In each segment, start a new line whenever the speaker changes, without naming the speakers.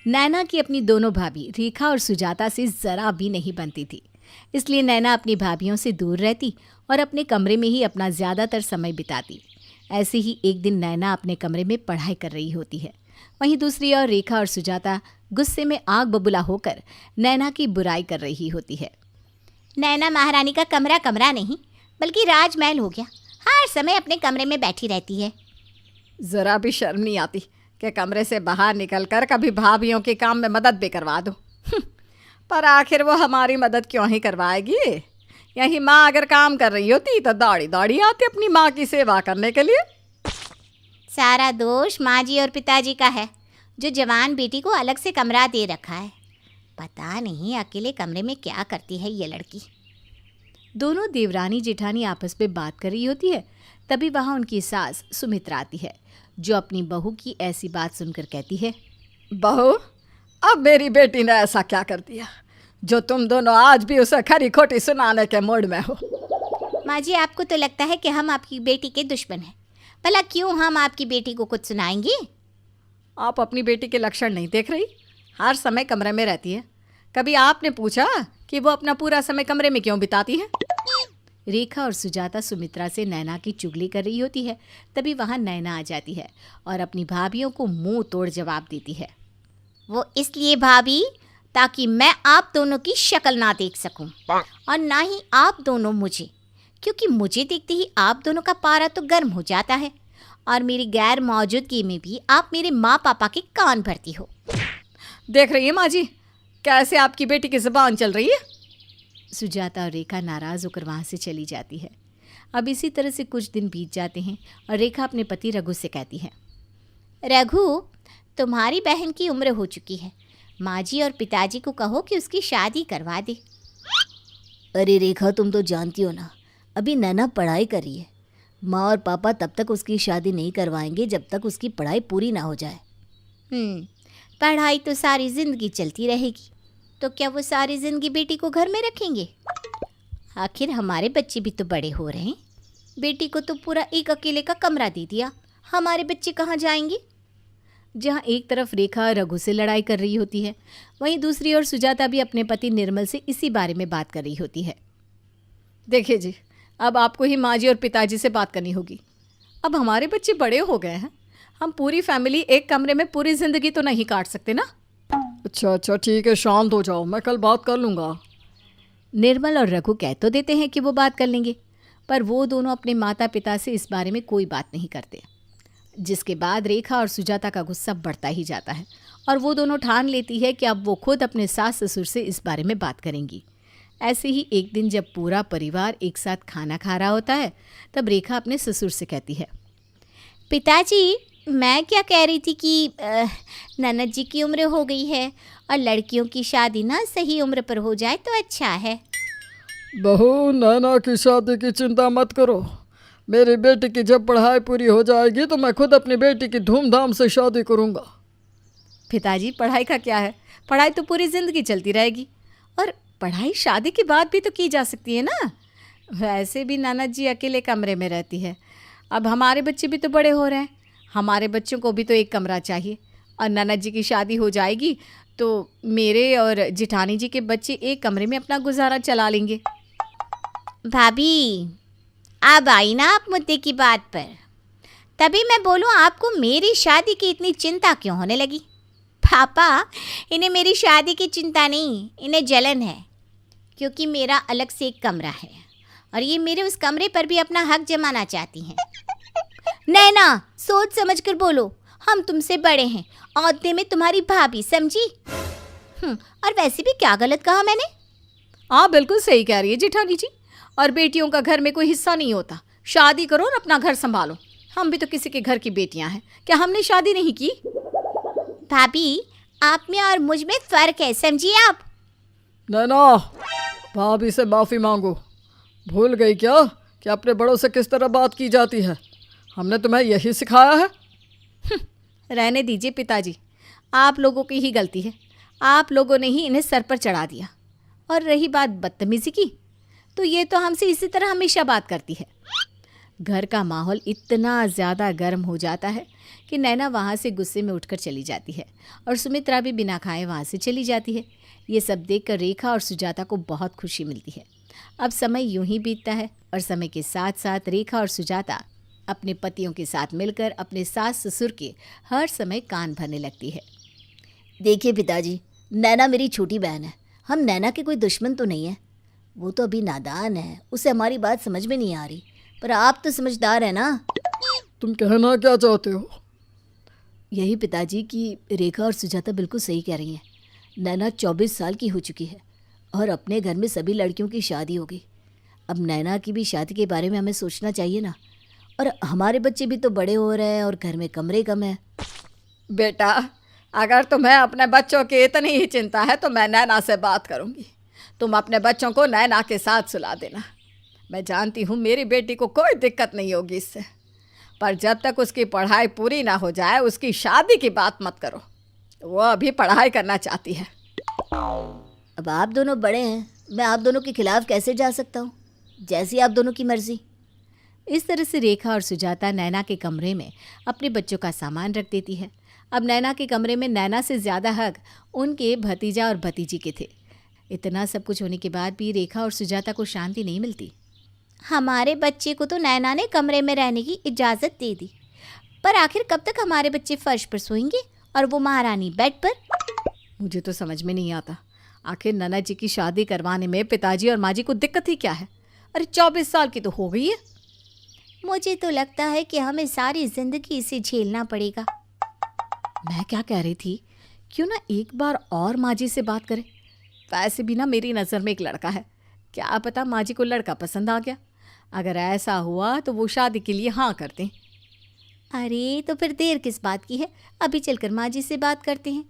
नैना की अपनी दोनों भाभी रेखा और सुजाता से ज़रा भी नहीं बनती थी। इसलिए नैना अपनी भाभियों से दूर रहती और अपने कमरे में ही अपना ज़्यादातर समय बिताती। ऐसे ही एक दिन नैना अपने कमरे में पढ़ाई कर रही होती है। वहीं दूसरी ओर रेखा और सुजाता गुस्से में आग बबूला होकर नैना की बुराई कर रही होती है।
नैना महारानी का कमरा कमरा नहीं बल्कि राजमहल हो गया। हर समय अपने कमरे में बैठी रहती है।
ज़रा भी शर्म नहीं आती कि कमरे से बाहर निकलकर कभी भाभीयों के काम में मदद भी करवा दो। पर आखिर वो हमारी मदद क्यों ही करवाएगी? यही माँ अगर काम कर रही होती तो दौड़ी दौड़ी आती अपनी माँ की सेवा करने के लिए।
सारा दोष माँ जी और पिताजी का है, जो जवान बेटी को अलग से कमरा दे रखा है। पता नहीं अकेले कमरे में क्या करती है ये लड़की।
दोनों देवरानी जेठानी आपस में बात कर रही होती है। तभी वहाँ उनकी सास सुमित्रा आती है, जो अपनी बहू की ऐसी बात सुनकर कहती है,
बहू, अब मेरी बेटी ने ऐसा क्या कर दिया जो तुम दोनों आज भी उसे खरी खोटी सुनाने के मूड में हो?
माँ जी, आपको तो लगता है कि हम आपकी बेटी के दुश्मन हैं। भला क्यों हम आपकी बेटी को कुछ सुनाएंगे?
आप अपनी बेटी के लक्षण नहीं देख रही? हर समय कमरे में रहती है। कभी आपने पूछा कि वो अपना पूरा समय कमरे में क्यों बिताती है?
रेखा और सुजाता सुमित्रा से नैना की चुगली कर रही होती है। तभी वहाँ नैना आ जाती है और अपनी भाभियों को मुंह तोड़ जवाब देती है।
वो इसलिए भाभी, ताकि मैं आप दोनों की शक्ल ना देख सकूं और ना ही आप दोनों मुझे, क्योंकि मुझे देखते ही आप दोनों का पारा तो गर्म हो जाता है और मेरी गैर मौजूदगी में भी आप मेरे माँ पापा के कान भरती हो।
देख रही है माँ जी कैसे आपकी बेटी की ज़ुबान चल रही है?
सुजाता और रेखा नाराज़ होकर वहाँ से चली जाती है। अब इसी तरह से कुछ दिन बीत जाते हैं और रेखा अपने पति रघु से कहती है,
रघु, तुम्हारी बहन की उम्र हो चुकी है। माँ जी और पिताजी को कहो कि उसकी शादी करवा दे।
अरे रेखा, तुम तो जानती हो ना, अभी नैना पढ़ाई कर रही है। माँ और पापा तब तक उसकी शादी नहीं करवाएंगे जब तक उसकी पढ़ाई पूरी ना हो जाए।
पढ़ाई तो सारी ज़िंदगी चलती रहेगी, तो क्या वो सारी ज़िंदगी बेटी को घर में रखेंगे? आखिर हमारे बच्चे भी तो बड़े हो रहे हैं। बेटी को तो पूरा एक अकेले का कमरा दे दिया, हमारे बच्चे कहाँ जाएंगे?
जहाँ एक तरफ रेखा रघु से लड़ाई कर रही होती है, वहीं दूसरी ओर सुजाता भी अपने पति निर्मल से इसी बारे में बात कर रही होती है।
देखिए जी, अब आपको ही माँ जी और पिताजी से बात करनी होगी। अब हमारे बच्चे बड़े हो गए हैं, हम पूरी फैमिली एक कमरे में पूरी ज़िंदगी तो नहीं काट सकते ना। अच्छा ठीक है, शांत हो जाओ, मैं कल बात कर लूँगा।
निर्मल और रघु कह तो देते हैं कि वो बात कर लेंगे, पर वो दोनों अपने माता पिता से इस बारे में कोई बात नहीं करते। जिसके बाद रेखा और सुजाता का गुस्सा बढ़ता ही जाता है और वो दोनों ठान लेती है कि अब वो खुद अपने सास ससुर से इस बारे में बात करेंगी। ऐसे ही एक दिन जब पूरा परिवार एक साथ खाना खा रहा होता है, तब रेखा अपने ससुर से कहती है,
पिताजी, मैं क्या कह रही थी कि ननद जी की उम्र हो गई है और लड़कियों की शादी ना सही उम्र पर हो जाए तो अच्छा है।
बहू, नैना की शादी की चिंता मत करो। मेरी बेटी की जब पढ़ाई पूरी हो जाएगी तो मैं खुद अपनी बेटी की धूमधाम से शादी करूँगा।
पिताजी, पढ़ाई का क्या है? पढ़ाई तो पूरी ज़िंदगी चलती रहेगी और पढ़ाई शादी के बाद भी तो की जा सकती है ना। वैसे भी ननद जी अकेले कमरे में रहती है। अब हमारे बच्चे भी तो बड़े हो रहे हैं, हमारे बच्चों को भी तो एक कमरा चाहिए और ननद जी की शादी हो जाएगी तो मेरे और जेठानी जी के बच्चे एक कमरे में अपना गुजारा चला लेंगे।
भाभी, अब आई ना आप मुद्दे की बात पर। तभी मैं बोलूँ, आपको मेरी शादी की इतनी चिंता क्यों होने लगी? पापा, इन्हें मेरी शादी की चिंता नहीं, इन्हें जलन है, क्योंकि मेरा अलग से एक कमरा है और ये मेरे उस कमरे पर भी अपना हक जमाना चाहती हैं। नैना, सोच समझ कर बोलो, हम तुमसे बड़े हैं, औहदे में तुम्हारी भाभी, समझी? और वैसे भी क्या गलत कहा मैंने?
हाँ, बिल्कुल सही कह रही है जेठानी जी। और बेटियों का घर में कोई हिस्सा नहीं होता। शादी करो और अपना घर संभालो। हम भी तो किसी के घर की बेटियां हैं, क्या हमने शादी नहीं की?
भाभी, आप में और मुझ में फ़र्क है, समझिए आप।
नैना, भाभी से माफ़ी मांगो। भूल गई क्या कि अपने बड़ों से किस तरह बात की जाती है? हमने तुम्हें यही सिखाया है?
रहने दीजिए पिताजी, आप लोगों की ही गलती है। आप लोगों ने ही इन्हें सर पर चढ़ा दिया। और रही बात बदतमीज़ी की, तो ये तो हमसे इसी तरह हमेशा बात करती है। घर का माहौल इतना ज़्यादा गर्म हो जाता है कि नैना वहाँ से गुस्से में उठकर चली जाती है और सुमित्रा भी बिना खाए वहाँ से चली जाती है। ये सब देखकर रेखा और सुजाता को बहुत खुशी मिलती है। अब समय यूं ही बीतता है और समय के साथ साथ रेखा और सुजाता अपने पतियों के साथ मिलकर अपने सास ससुर के हर समय कान भरने लगती है।
देखिए पिताजी, नैना मेरी छोटी बहन है। हम नैना के कोई दुश्मन तो नहीं है। वो तो अभी नादान है, उसे हमारी बात समझ में नहीं आ रही। पर आप तो समझदार है ना।
तुम कहना क्या चाहते हो?
यही पिताजी कि रेखा और सुजाता बिल्कुल सही कह रही हैं। नैना 24 साल की हो चुकी है और अपने घर में सभी लड़कियों की शादी हो गई। अब नैना की भी शादी के बारे में हमें सोचना चाहिए ना। और हमारे बच्चे भी तो बड़े हो रहे हैं और घर में कमरे कम है।
बेटा, अगर तुम्हें अपने बच्चों की इतनी ही चिंता है तो मैं नैना से बात करूंगी। तुम अपने बच्चों को नैना के साथ सुला देना। मैं जानती हूँ मेरी बेटी को कोई दिक्कत नहीं होगी इससे, पर जब तक उसकी पढ़ाई पूरी ना हो जाए उसकी शादी की बात मत करो। वो अभी पढ़ाई करना चाहती है।
अब आप दोनों बड़े हैं, मैं आप दोनों के खिलाफ कैसे जा सकता हूँ? जैसी आप दोनों की मर्जी।
इस तरह से रेखा और सुजाता नैना के कमरे में अपने बच्चों का सामान रख देती है। अब नैना के कमरे में नैना से ज़्यादा हक उनके भतीजा और भतीजी के थे। इतना सब कुछ होने के बाद भी रेखा और सुजाता को शांति नहीं मिलती।
हमारे बच्चे को तो नैना ने कमरे में रहने की इजाज़त दे दी, पर आखिर कब तक हमारे बच्चे फर्श पर सोएंगे और वो महारानी बेड पर?
मुझे तो समझ में नहीं आता, आखिर नन्ना जी की शादी करवाने में पिताजी और माँ जी को दिक्कत ही क्या है? अरे 24 साल की तो हो गई है।
मुझे तो लगता है कि हमें सारी जिंदगी इसे झेलना पड़ेगा।
मैं क्या कह रही थी, क्यों ना एक बार और माँ जी से बात करें? वैसे भी ना मेरी नज़र में एक लड़का है, क्या पता माँ जी को लड़का पसंद आ गया। अगर ऐसा हुआ तो वो शादी के लिए हाँ कर दें।
अरे तो फिर देर किस बात की है, अभी चलकर माँ जी से बात करते हैं।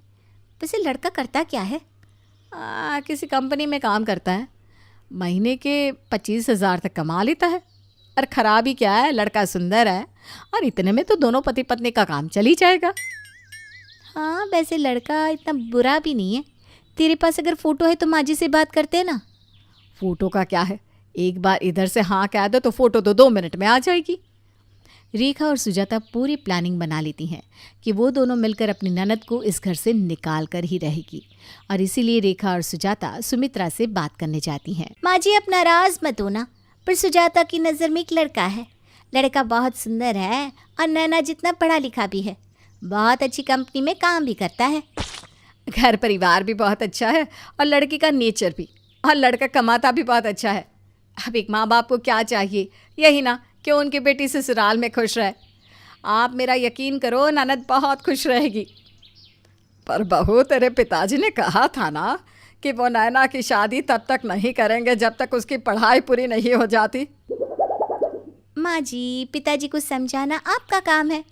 वैसे लड़का करता क्या है?
किसी कंपनी में काम करता है, महीने के 25,000 तक कमा लेता है। और ख़राबी क्या है, लड़का सुंदर है और इतने में तो दोनों पति पत्नी का काम चल ही जाएगा।
हाँ, वैसे लड़का इतना बुरा भी नहीं है। तेरे पास अगर फ़ोटो है तो माँ जी से बात करते हैं ना।
फ़ोटो का क्या है, एक बार इधर से हाँ कह दो तो फ़ोटो तो 2 मिनट में आ जाएगी। रेखा और सुजाता पूरी प्लानिंग बना लेती हैं कि वो दोनों मिलकर अपनी ननद को इस घर से निकाल कर ही रहेगी, और इसीलिए रेखा और सुजाता सुमित्रा से बात करने जाती हैं।
माँ जी, आप नाराज़ मत होना, पर सुजाता की नज़र में एक लड़का है। लड़का बहुत सुंदर है और नैना जितना पढ़ा लिखा भी है, बहुत अच्छी कंपनी में काम भी करता है।
घर परिवार भी बहुत अच्छा है और लड़की का नेचर भी, और लड़का कमाता भी बहुत अच्छा है। अब एक माँ बाप को क्या चाहिए, यही ना कि उनकी बेटी ससुराल में खुश रहे। आप मेरा यकीन करो, ननद बहुत खुश रहेगी।
पर बहू, तेरे पिताजी ने कहा था ना कि वो नैना की शादी तब तक नहीं करेंगे जब तक उसकी पढ़ाई पूरी नहीं हो जाती।
माँ जी, पिताजी को समझाना आपका काम है।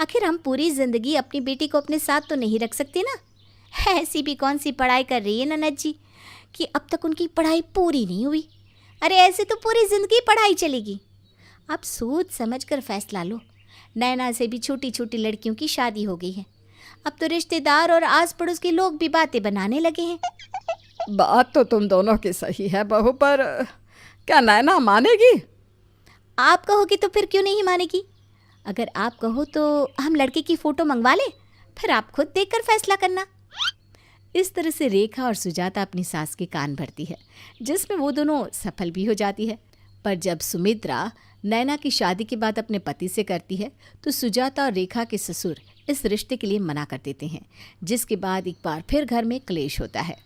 आखिर हम पूरी ज़िंदगी अपनी बेटी को अपने साथ तो नहीं रख सकते ना। ऐसी भी कौन सी पढ़ाई कर रही है ननद जी कि अब तक उनकी पढ़ाई पूरी नहीं हुई। अरे ऐसे तो पूरी ज़िंदगी पढ़ाई चलेगी। आप सोच समझ कर फैसला लो। नैना से भी छोटी छोटी लड़कियों की शादी हो गई है। अब तो रिश्तेदार और आस पड़ोस के लोग भी बातें बनाने लगे हैं।
बात तो तुम दोनों की सही है बहू, पर क्या नैना मानेगी?
आप कहोगे तो फिर क्यों नहीं मानेगी? अगर आप कहो तो हम लड़के की फ़ोटो मंगवा लें, फिर आप खुद देखकर फैसला करना।
इस तरह से रेखा और सुजाता अपनी सास के कान भरती है, जिसमें वो दोनों सफल भी हो जाती है। पर जब सुमित्रा नैना की शादी की बात अपने पति से करती है तो सुजाता और रेखा के ससुर इस रिश्ते के लिए मना कर देते हैं, जिसके बाद एक बार फिर घर में क्लेश होता है।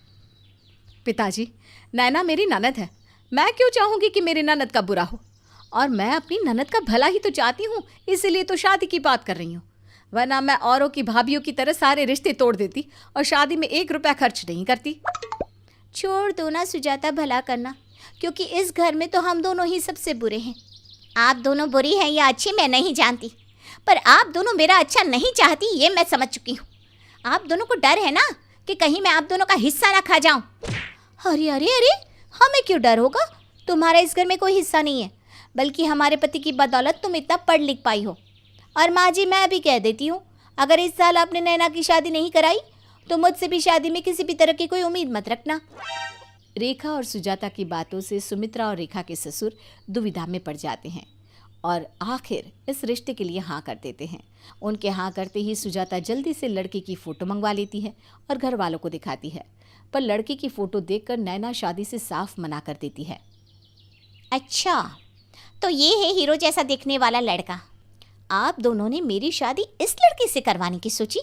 पिताजी, नैना मेरी ननद है, मैं क्यों चाहूँगी कि मेरी ननद का बुरा हो? और मैं अपनी ननद का भला ही तो चाहती हूँ, इसीलिए तो शादी की बात कर रही हूँ। वरना मैं औरों की भाभीयों की तरह सारे रिश्ते तोड़ देती और शादी में 1 रुपया खर्च नहीं करती।
छोड़ दो ना सुजाता भला करना, क्योंकि इस घर में तो हम दोनों ही सबसे बुरे हैं। आप दोनों बुरी हैं या अच्छी मैं नहीं जानती, पर आप दोनों मेरा अच्छा नहीं चाहती ये मैं समझ चुकी हूँ। आप दोनों को डर है ना कि कहीं मैं आप दोनों का हिस्सा ना खा जाऊँ। अरे अरे अरे, हमें क्यों डर होगा? तुम्हारा इस घर में कोई हिस्सा नहीं है, बल्कि हमारे पति की बदौलत तुम इतना पढ़ लिख पाई हो। और माँ जी, मैं भी कह देती हूँ, अगर इस साल आपने नैना की शादी नहीं कराई तो मुझसे भी शादी में किसी भी तरह की कोई उम्मीद मत रखना।
रेखा और सुजाता की बातों से सुमित्रा और रेखा के ससुर दुविधा में पड़ जाते हैं और आखिर इस रिश्ते के लिए हाँ कर देते हैं। उनके हाँ करते ही सुजाता जल्दी से लड़के की फ़ोटो मंगवा लेती है और घर वालों को दिखाती है, पर लड़के की फ़ोटो देखकर नैना शादी से साफ मना कर देती है।
अच्छा, तो ये है हीरो जैसा दिखने वाला लड़का। आप दोनों ने मेरी शादी इस लड़के से करवाने की सोची?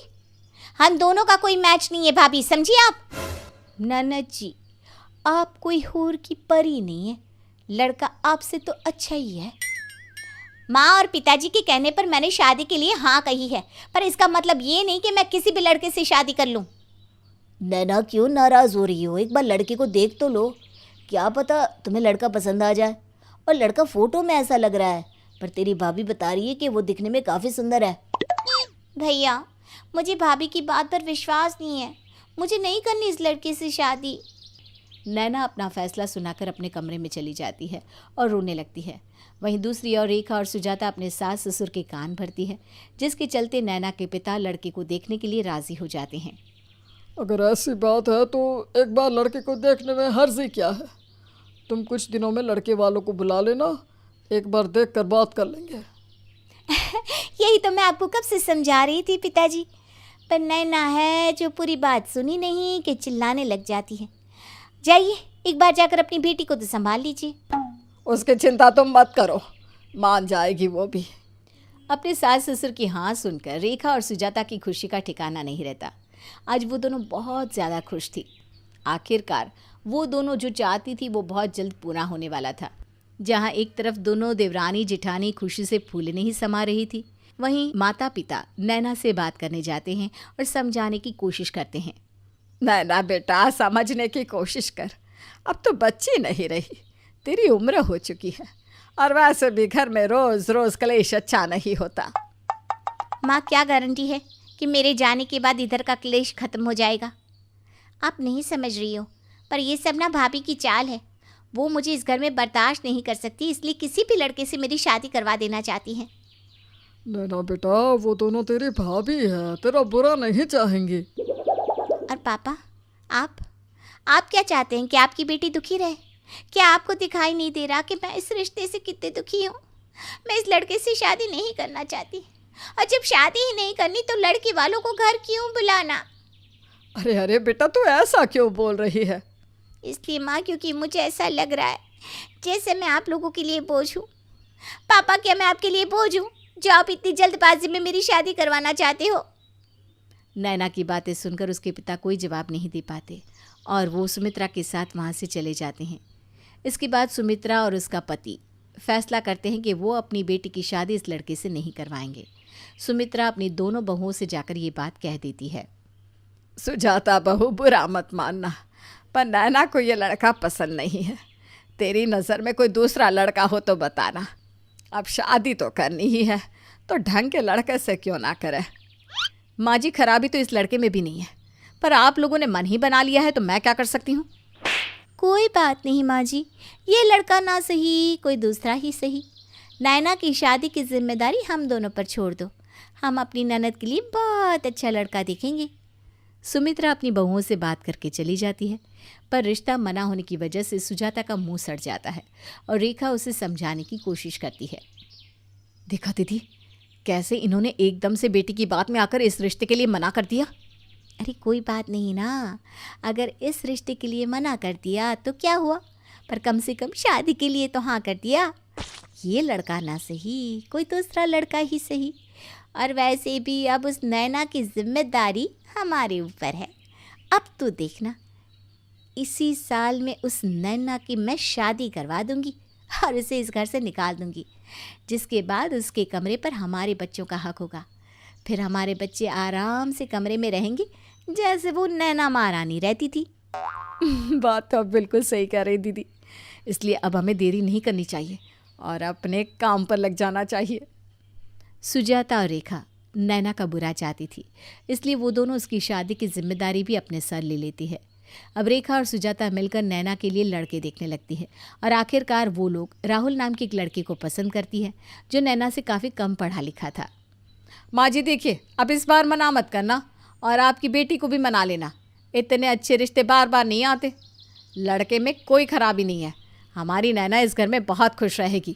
हम दोनों का कोई मैच नहीं है भाभी, समझिए आप।
ननद जी, आप कोई हूर की परी नहीं है, लड़का आपसे तो अच्छा ही है।
माँ और पिताजी के कहने पर मैंने शादी के लिए हाँ कही है, पर इसका मतलब ये नहीं कि मैं किसी भी लड़के से शादी कर लूँ।
नैना क्यों नाराज़ हो रही हो? एक बार लड़के को देख तो लो, क्या पता तुम्हें लड़का पसंद आ जाए। और लड़का फ़ोटो में ऐसा लग रहा है, पर तेरी भाभी बता रही है कि वो दिखने में काफ़ी सुंदर है।
भैया, मुझे भाभी की बात पर विश्वास नहीं है, मुझे नहीं करनी इस लड़के से शादी।
नैना अपना फैसला सुनाकर अपने कमरे में चली जाती है और रोने लगती है। वहीं दूसरी ओर रेखा और सुजाता अपने सास ससुर के कान भरती है, जिसके चलते नैना के पिता लड़के को देखने के लिए राज़ी हो जाते हैं।
अगर ऐसी बात है तो एक बार लड़के को देखने में हर्ज ही क्या है। तुम कुछ दिनों में लड़के वालों को बुला लेना, एक बार देख कर बात कर लेंगे।
यही तो मैं आपको कब से समझा रही थी पिताजी, पर नैना है जो पूरी बात सुनी नहीं कि चिल्लाने लग जाती है। जाइए, एक बार जाकर अपनी बेटी को तो संभाल लीजिए।
उसकी चिंता तुम मत करो, मान जाएगी वो भी।
अपने सास ससुर की हाँ सुनकर रेखा और सुजाता की खुशी का ठिकाना नहीं रहता। आज वो दोनों बहुत ज़्यादा खुश थी। आखिरकार वो दोनों जो चाहती थी वो बहुत जल्द पूरा होने वाला था। जहाँ एक तरफ दोनों देवरानी जेठानी खुशी से फूलने ही समा रही थी, वहीं माता पिता नैना से बात करने जाते हैं और समझाने की कोशिश करते हैं।
नैना बेटा, समझने की कोशिश कर, अब तो बच्ची नहीं रही, तेरी उम्र हो चुकी है, और वैसे भी घर में रोज़ रोज़ क्लेश अच्छा नहीं होता।
माँ, क्या गारंटी है कि मेरे जाने के बाद इधर का क्लेश खत्म हो जाएगा? आप नहीं समझ रही हो, पर ये सब ना भाभी की चाल है। वो मुझे इस घर में बर्दाश्त नहीं कर सकती, इसलिए किसी भी लड़के से मेरी शादी करवा देना चाहती हैं।
नैना बेटा, वो दोनों तेरी भाभी है, तेरा बुरा नहीं चाहेंगी।
और पापा, आप क्या चाहते हैं कि आपकी बेटी दुखी रहे? क्या आपको दिखाई नहीं दे रहा कि मैं इस रिश्ते से कितनी दुखी हूँ? मैं इस लड़के से शादी नहीं करना चाहती, और जब शादी ही नहीं करनी तो लड़के वालों को घर क्यों बुलाना?
अरे अरे बेटा, तू ऐसा क्यों बोल रही है?
इसलिए माँ, क्योंकि मुझे ऐसा लग रहा है जैसे मैं आप लोगों के लिए बोझ हूँ। पापा, क्या मैं आपके लिए बोझ हूँ जो आप इतनी जल्दबाजी में मेरी शादी करवाना चाहते हो?
नैना की बातें सुनकर उसके पिता कोई जवाब नहीं दे पाते और वो सुमित्रा के साथ वहाँ से चले जाते हैं। इसके बाद सुमित्रा और उसका पति फैसला करते हैं कि वो अपनी बेटी की शादी इस लड़के से नहीं करवाएंगे। सुमित्रा अपनी दोनों बहुओं से जाकर ये बात कह देती है।
सुजाता बहू, बुरा मत मानना, पर नैना को ये लड़का पसंद नहीं है। तेरी नज़र में कोई दूसरा लड़का हो तो बताना। अब शादी तो करनी ही है तो ढंग के लड़के से क्यों ना करे।
माँ जी, खराबी तो इस लड़के में भी नहीं है, पर आप लोगों ने मन ही बना लिया है तो मैं क्या कर सकती हूँ।
कोई बात नहीं माँ जी, ये लड़का ना सही कोई दूसरा ही सही, नैना की शादी की जिम्मेदारी हम दोनों पर छोड़ दो। हम अपनी ननद के लिए बहुत अच्छा लड़का देखेंगे।
सुमित्रा अपनी बहुओं से बात करके चली जाती है, पर रिश्ता मना होने की वजह से सुजाता का मुंह सड़ जाता है और रेखा उसे समझाने की कोशिश करती है। देखा दीदी, कैसे इन्होंने एकदम से बेटी की बात में आकर इस रिश्ते के लिए मना कर दिया।
अरे कोई बात नहीं ना, अगर इस रिश्ते के लिए मना कर दिया तो क्या हुआ, पर कम से कम शादी के लिए तो हाँ कर दिया। ये लड़का ना सही कोई दूसरा लड़का ही सही, और वैसे भी अब उस नैना की जिम्मेदारी हमारे ऊपर है। अब तो देखना, इसी साल में उस नैना की मैं शादी करवा दूंगी और उसे इस घर से निकाल दूंगी, जिसके बाद उसके कमरे पर हमारे बच्चों का हक होगा। फिर हमारे बच्चे आराम से कमरे में रहेंगे जैसे वो नैना महारानी रहती थी।
बात तो अब बिल्कुल सही कह रही दीदी, इसलिए अब हमें देरी नहीं करनी चाहिए और अपने काम पर लग जाना चाहिए।
सुजाता और रेखा नैना का बुरा चाहती थी, इसलिए वो दोनों उसकी शादी की जिम्मेदारी भी अपने सर ले लेती है। अब रेखा और सुजाता मिलकर नैना के लिए लड़के देखने लगती है और आखिरकार वो लोग राहुल नाम के एक लड़के को पसंद करती है जो नैना से काफ़ी कम पढ़ा लिखा था।
माँ जी देखिए, अब इस बार मना मत करना और आपकी बेटी को भी मना लेना। इतने अच्छे रिश्ते बार बार नहीं आते। लड़के में कोई खराबी नहीं है, हमारी नैना इस घर में बहुत खुश रहेगी।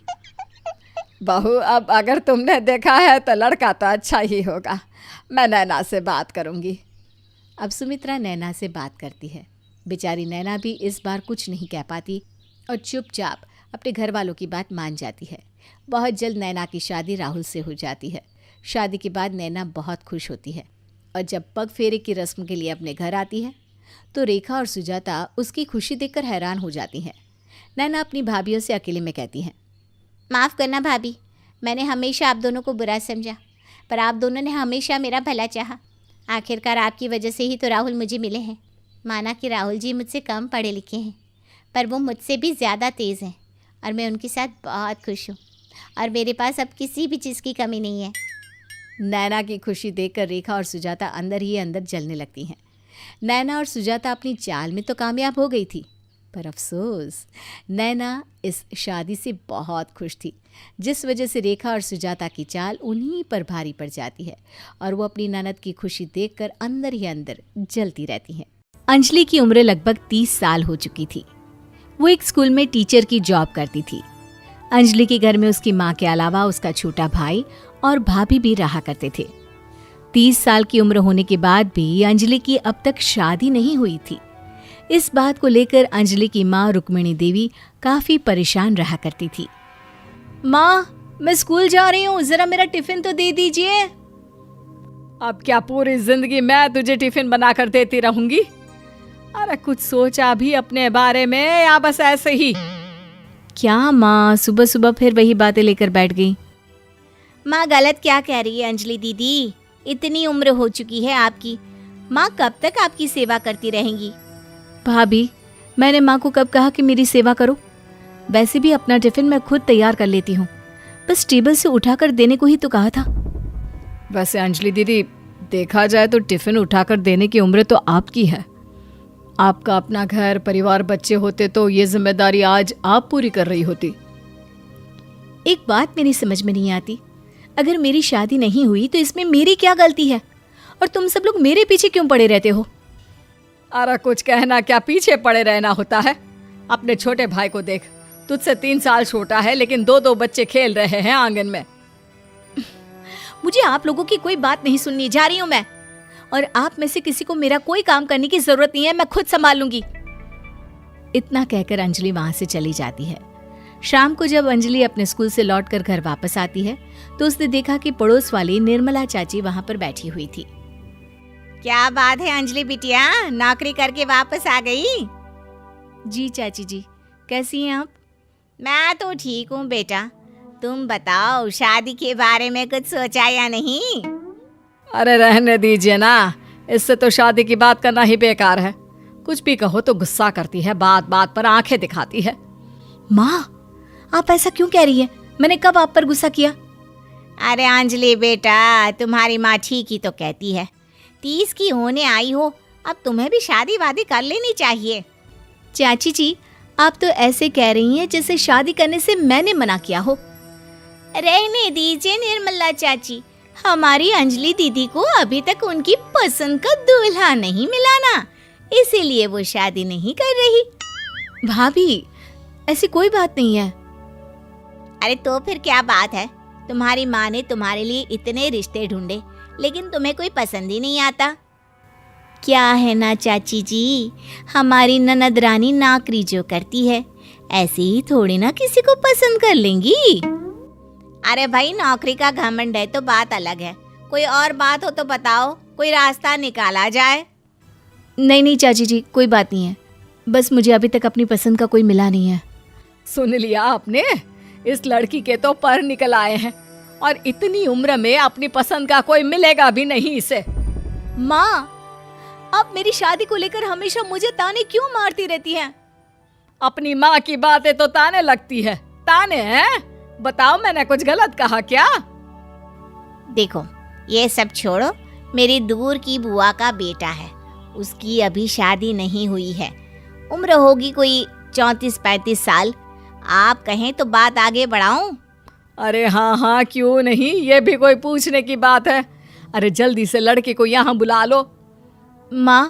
बहू, अब अगर तुमने देखा है तो लड़का तो अच्छा ही होगा। मैं नैना से बात करूँगी।
अब सुमित्रा नैना से बात करती है। बेचारी नैना भी इस बार कुछ नहीं कह पाती और चुपचाप अपने घर वालों की बात मान जाती है। बहुत जल्द नैना की शादी राहुल से हो जाती है। शादी के बाद नैना बहुत खुश होती है और जब पग फेरे की रस्म के लिए अपने घर आती है तो रेखा और सुजाता उसकी खुशी देखकर हैरान हो जाती हैं। नैना अपनी भाभीयों से अकेले में कहती हैं,
माफ़ करना भाभी, मैंने हमेशा आप दोनों को बुरा समझा, पर आप दोनों ने हमेशा मेरा भला चाहा। आखिरकार आपकी वजह से ही तो राहुल मुझे मिले हैं। माना कि राहुल जी मुझसे कम पढ़े लिखे हैं, पर वो मुझसे भी ज़्यादा तेज़ हैं और मैं उनके साथ बहुत खुश हूँ और मेरे पास अब किसी भी चीज़ की कमी नहीं है।
नैना की खुशी देखकर रेखा और सुजाता अंदर ही अंदर जलने लगती हैं। नैना और सुजाता अपनी चाल में तो कामयाब हो गई थी, पर अफसोस नैना इस शादी से बहुत खुश थी, जिस वजह से रेखा और सुजाता की चाल उन्हीं पर भारी पड़ जाती है और वो अपनी ननद की खुशी देखकर अंदर ही अंदर जलती रहती हैं। अंजलि की उम्र लगभग 30 साल हो चुकी थी। वो एक स्कूल में टीचर की जॉब करती थी। अंजलि के घर में उसकी माँ के अलावा उसका छोटा भाई और भाभी भी रहा करते थे। 30 साल की उम्र होने के बाद भी अंजलि की अब तक शादी नहीं हुई थी। इस बात को लेकर अंजलि की माँ रुक्मिणी देवी काफी परेशान रहा करती थी। माँ, मैं स्कूल जा रही हूँ, जरा मेरा टिफिन तो दे दीजिए।
अब क्या पूरी जिंदगी मैं तुझे टिफिन बनाकर देती रहूंगी? अरे कुछ सोचा भी अपने बारे में या बस ऐसे ही?
क्या माँ, सुबह सुबह फिर वही बातें लेकर बैठ गई?
माँ गलत क्या कह रही है अंजलि दीदी? इतनी उम्र हो चुकी है आपकी, माँ कब तक आपकी सेवा करती रहेंगी?
भाभी, मैंने माँ को कब कहा कि मेरी सेवा करो? वैसे भी अपना टिफिन मैं खुद तैयार कर लेती हूँ, बस टेबल से उठाकर देने को ही तो कहा था।
वैसे अंजलि दीदी, देखा जाए तो टिफिन उठाकर देने की उम्र तो आपकी है। आपका अपना घर परिवार बच्चे होते तो ये जिम्मेदारी आज आप पूरी कर रही होती।
एक बात मेरी समझ में नहीं आती, अगर मेरी शादी नहीं हुई तो इसमें मेरी क्या गलती है और तुम सब लोग मेरे पीछे क्यों पड़े रहते हो?
अरे कुछ कहना क्या पीछे पड़े रहना होता है? अपने छोटे भाई को देख, तुझसे 3 साल छोटा है लेकिन 2-2 बच्चे खेल रहे हैं आंगन में।
मुझे आप लोगों की कोई बात नहीं सुननी, जा रही हूँ मैं। और आप में से किसी को मेरा कोई काम करने की जरूरत नहीं है, मैं खुद संभाल लूंगी। इतना कहकर अंजलि वहां से चली जाती है। शाम को जब अंजलि अपने स्कूल से लौटकर घर वापस आती है तो उसने देखा कि पड़ोस वाली निर्मला चाची वहां पर बैठी हुई थी।
क्या बात है अंजलि बिटिया, नौकरी करके वापस आ गई?
जी चाची जी, कैसी हैं आप?
मैं तो ठीक हूँ बेटा, तुम बताओ शादी के बारे में कुछ सोचा या नहीं?
अरे रहने दीजिए ना, इससे तो शादी की बात करना ही बेकार है। कुछ भी कहो तो गुस्सा करती है, बात बात पर आंखें दिखाती है।
माँ, आप ऐसा क्यों कह रही हैं? मैंने कब आप पर गुस्सा किया?
अरे अंजलि बेटा, तुम्हारी माँ ठीक ही तो कहती है। 30 की होने आई हो, अब तुम्हें भी शादी वादी कर लेनी चाहिए।
चाची जी, आप तो ऐसे कह रही हैं जैसे शादी करने से मैंने मना किया हो।
रहने दीजिए निर्मला चाची, हमारी अंजलि दीदी को अभी तक उनकी पसंद का दूल्हा नहीं मिला ना, इसीलिए वो शादी नहीं कर रही।
भाभी, ऐसी कोई बात नहीं है।
अरे तो फिर क्या बात है? तुम्हारी माँ ने तुम्हारे लिए इतने रिश्ते ढूंढे लेकिन तुम्हें कोई पसंद ही नहीं आता।
क्या है ना चाची जी, हमारी ननद रानी नौकरी जो करती है, ऐसे ही थोड़ी ना किसी को पसंद कर लेंगी।
अरे भाई, नौकरी का घमंड है तो बात अलग है, कोई और बात हो तो बताओ, कोई रास्ता निकाला जाए।
नहीं नहीं चाची जी, कोई बात नहीं है, बस मुझे अभी तक अपनी पसंद का कोई मिला नहीं है।
सुन लिया आपने, इस लड़की के तो पर निकल आए हैं और इतनी उम्र में अपनी पसंद का कोई मिलेगा भी नहीं इसे।
माँ, आप मेरी शादी को लेकर हमेशा मुझे ताने क्यों मारती रहती हैं?
अपनी माँ की बातें तो ताने लगती है। ताने हैं? बताओ, मैंने कुछ गलत कहा क्या?
देखो, ये सब छोड़ो, मेरी दूर की बुआ का बेटा है, उसकी अभी शादी नहीं हुई है, उम्र होगी कोई 34-35 साल। आप कहें तो बात आगे बढ़ाऊं?
अरे हाँ हाँ, क्यों नहीं, ये भी कोई पूछने की बात है। अरे जल्दी से लड़के को यहाँ बुला लो।
माँ,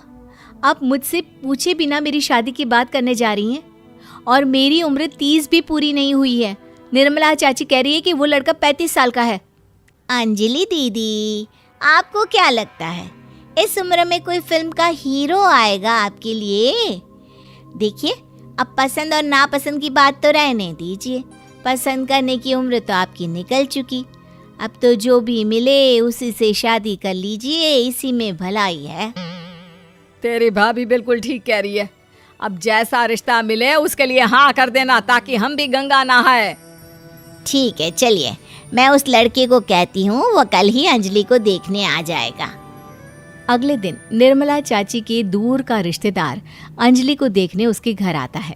आप मुझसे पूछे बिना मेरी शादी की बात करने जा रही हैं और मेरी उम्र 30 भी पूरी नहीं हुई है।
निर्मला चाची कह रही है कि वो लड़का 35 साल का है।
अंजलि दीदी, आपको क्या लगता है इस उम्र में कोई फिल्म का हीरो आएगा आपके लिए? देखिए, अब पसंद और नापसंद की बात तो रहने दीजिए। पसंद करने की उम्र तो आपकी निकल चुकी। अब तो जो भी मिले उसी से शादी कर लीजिए, इसी में भलाई है।
तेरी भाभी बिल्कुल ठीक कह रही है। अब जैसा रिश्ता मिले उसके लिए हाँ कर देना, ताकि हम भी गंगा नहाए।
ठीक है, चलिए मैं उस लड़के को कहती हूँ, वो कल ही अंजलि को देखने आ जाएगा।
अगले दिन निर्मला चाची के दूर का रिश्तेदार अंजलि को देखने उसके घर आता है।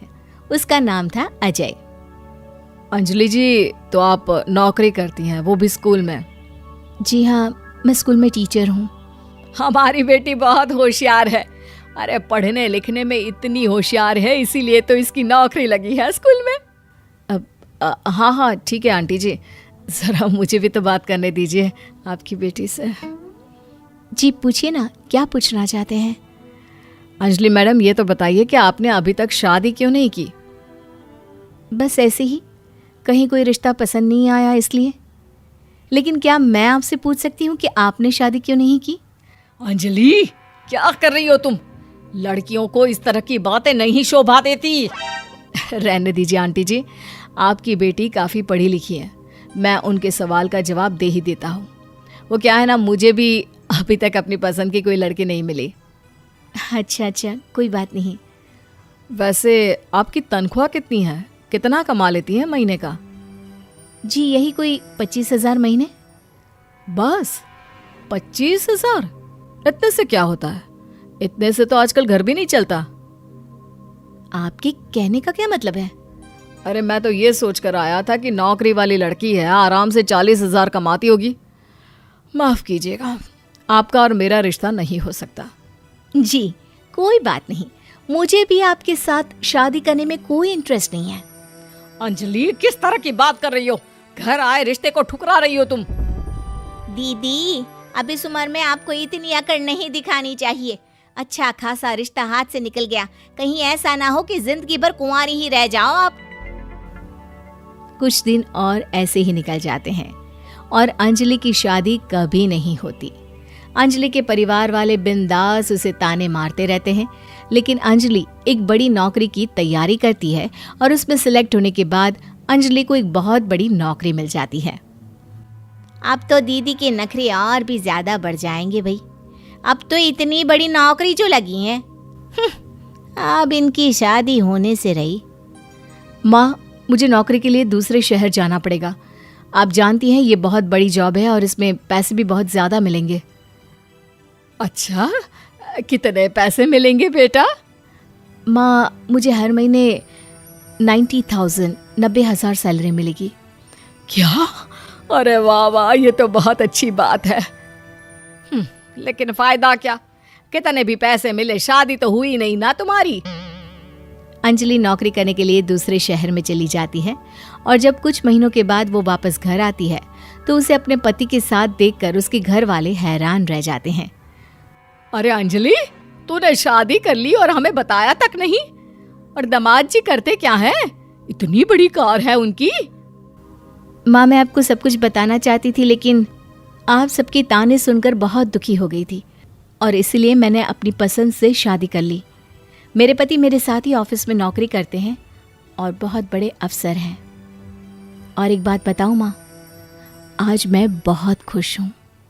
उसका नाम था अजय।
अंजलि जी, तो आप नौकरी करती हैं, वो भी स्कूल में?
जी हाँ, मैं स्कूल में टीचर हूँ।
हमारी बेटी बहुत होशियार है। अरे पढ़ने लिखने में इतनी होशियार है, इसीलिए तो इसकी नौकरी लगी है स्कूल में। हाँ हाँ ठीक है आंटी जी, ज़रा मुझे भी तो बात करने दीजिए आपकी बेटी से।
जी पूछिए ना, क्या पूछना चाहते हैं?
अंजलि मैडम, ये तो बताइए कि आपने अभी तक शादी क्यों नहीं की?
बस ऐसे ही, कहीं कोई रिश्ता पसंद नहीं आया इसलिए। लेकिन क्या मैं आपसे पूछ सकती हूँ कि आपने शादी क्यों नहीं की?
अंजलि, क्या कर रही हो तुम? लड़कियों को इस तरह की बातें नहीं शोभा देती। रहने दीजिए आंटी जी, आपकी बेटी काफ़ी पढ़ी लिखी है, मैं उनके सवाल का जवाब दे ही देता हूँ। वो क्या है ना, मुझे भी अभी तक अपनी पसंद की कोई लड़की नहीं मिली।
अच्छा, कोई बात नहीं।
वैसे आपकी तनख्वाह कितनी है? कितना कमा लेती हैं महीने का?
जी यही कोई 25,000 महीने।
बस 25,000? इतने से क्या होता है? इतने से तो आजकल घर भी नहीं चलता।
आपके कहने का क्या मतलब है?
अरे मैं तो ये सोच कर आया था कि नौकरी वाली लड़की है, आराम से 40,000 कमाती होगी। माफ़ कीजिएगा, आपका और मेरा रिश्ता नहीं हो सकता।
जी कोई बात नहीं, मुझे भी आपके साथ शादी करने में कोई इंटरेस्ट नहीं है।
अंजलि, किस तरह की बात कर रही हो? घर आए रिश्ते को ठुकरा रही हो तुम।
दीदी, अब इस उम्र में आपको इतनी अकड़ नहीं दिखानी चाहिए। अच्छा खासा रिश्ता हाथ से निकल गया, कहीं ऐसा ना हो कि जिंदगी भर कुंवारी ही रह जाओ आप।
कुछ दिन और ऐसे ही निकल जाते हैं और अंजलि की शादी कभी नहीं होती। अंजलि के परिवार वाले बिंदास उसे ताने मारते रहते हैं, लेकिन अंजलि एक बड़ी नौकरी की तैयारी करती है और उसमें सिलेक्ट होने के बाद अंजलि को एक बहुत बड़ी नौकरी मिल जाती है।
अब तो दीदी के नखरे और भी ज्यादा बढ़ जाएंगे भाई। अब तो इतनी बड़ी नौकरी जो लगी है, अब इनकी शादी होने से रही।
माँ, मुझे नौकरी के लिए दूसरे शहर जाना पड़ेगा। आप जानती हैं ये बहुत बड़ी जॉब है और इसमें पैसे भी बहुत ज़्यादा मिलेंगे।
अच्छा, कितने पैसे मिलेंगे बेटा?
माँ, मुझे हर महीने 90,000 सैलरी मिलेगी।
क्या? अरे वाह वाह, ये तो बहुत अच्छी बात है। लेकिन फायदा क्या? कितने भी पैसे मिले, शादी तो हुई नहीं ना तुम्हारी।
अंजलि नौकरी करने के लिए दूसरे शहर में चली जाती है और जब कुछ महीनों के बाद वो वापस घर आती है तो उसे अपने पति के साथ देखकर उसके घर वाले हैरान रह जाते हैं।
अरे अंजलि, तूने शादी कर ली और हमें बताया तक नहीं। और दामाद जी करते क्या हैं? इतनी बड़ी कार है उनकी।
माँ, मैं आपको सब कुछ बताना चाहती थी, लेकिन आप सबके ताने सुनकर बहुत दुखी हो गई थी और इसलिए मैंने अपनी पसंद से शादी कर ली। मेरे पति मेरे साथ ही ऑफिस में नौकरी करते हैं और बहुत बड़े अफसर हैं। और एक बात बताऊं माँ, आज मैं बहुत खुश हूँ।